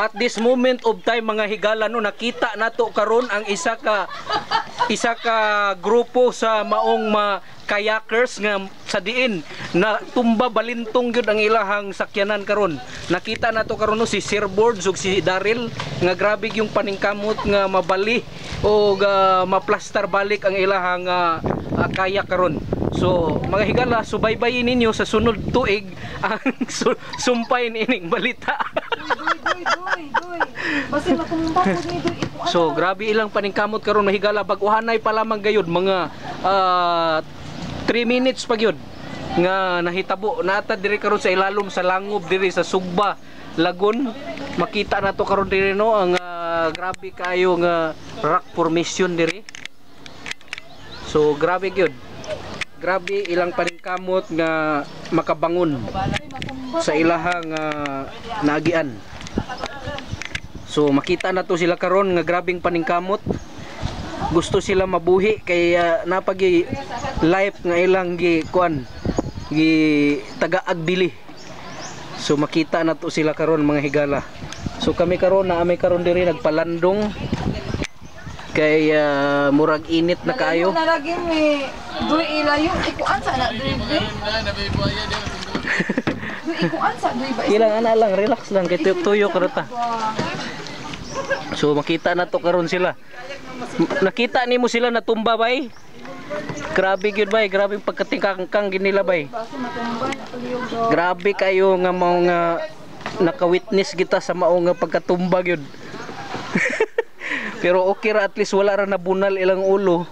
At this moment of time mga higala no, nakita nato karon ang isa ka grupo sa maong kayakers nga sa diin na tumba balintong gyud ang ilahang sakyanan karon. Nakita nato karon no, si Sir Boards ug si Daryl nga grabe yung paningkamot nga mabali o maplastar balik ang ilahang kayak karon. So mga higala, subaybayin ninyo sa sunod tuig ang sumpay ining balita. So grabe ilang paningkamot karon mga higala, baguhanay pa lamang gayud mga 3 minutes pa gyud nga nahitabo nata diri karon sa ilalom sa langob diri sa Sugba Lagun. Makita na to karon diri no ang grabe kayo nga rock formation diri. So grabe gyud, grabe ilang paningkamot nga makabangon sa ilahang naagian. So makita na to sila karon nga grabing paningkamot, gusto sila mabuhi kay napagi life nga ilang gi kuan gi taga-agbili. So makita na to sila karon mga higala. So kami karon na karon diri nagpalandong kay murag init na kayo. Nalagi mi duy ilayo ikuan sa na duy. Ikuan sa duy ba? Ilang ana lang, relax lang kay tuyok-tuyok karata. So makita na to karon sila. Nakita nimo sila natumba bay. Grabe gyud bay, grabe pagkatingkang ginila bay. Grabe kayo nga mga naka-witness kita sa mao nga pagkatumba gyud. Pero okay ra, at least wala ra nabunal ilang ulo.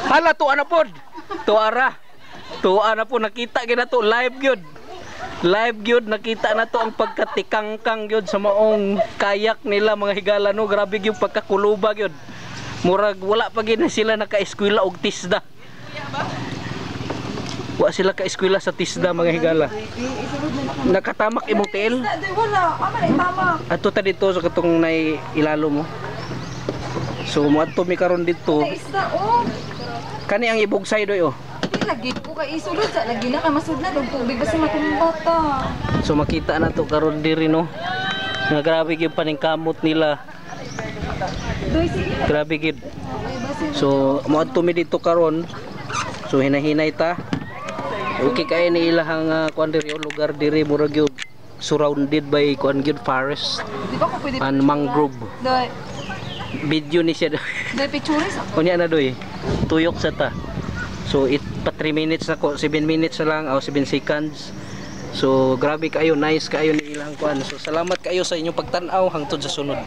Hala tuwa na pod. Tuara. Tuwa na po, nakita gid nato live gyud. Live gyud nakita na to ang pagkatikangkang gyud sa maong kayak nila mga higala no. Grabe gyud pagkakuluba gyud. Murag wala pa gid sila naka-eskwela og tisda. Wa sila ka-eskwela sa tisda mga higala. Nakatamak imong tail? Wala, ama na tama. Ato ta dito sa katong nay ilalo mo. So mo adto mi karon dito. Isda oh. Kani ang ibugsay doy oh. Lagi ko kay isulod sa lagi na kamasud na og tubig basta matumbata. So makita na to karon diri no. Nga grabe gyud paningkamot nila. Grabe gyud. So mo adto mi dito karon. So hinahinay ta. Okay kay ni ilahang kuan diri lugar diri murag gyud surrounded by kuan gyud forest. Di ba ko pwede and mangrove. Doy. Video ni siya. Doy pictures. Unya na doy. Tuyok sa ta. So it pa 3 minutes na ko, 7 minutes na lang o 7 seconds. So grabe kayo, nice kayo ni ilang kuan. So salamat kayo sa inyong pagtan-aw hangtod sa sunod.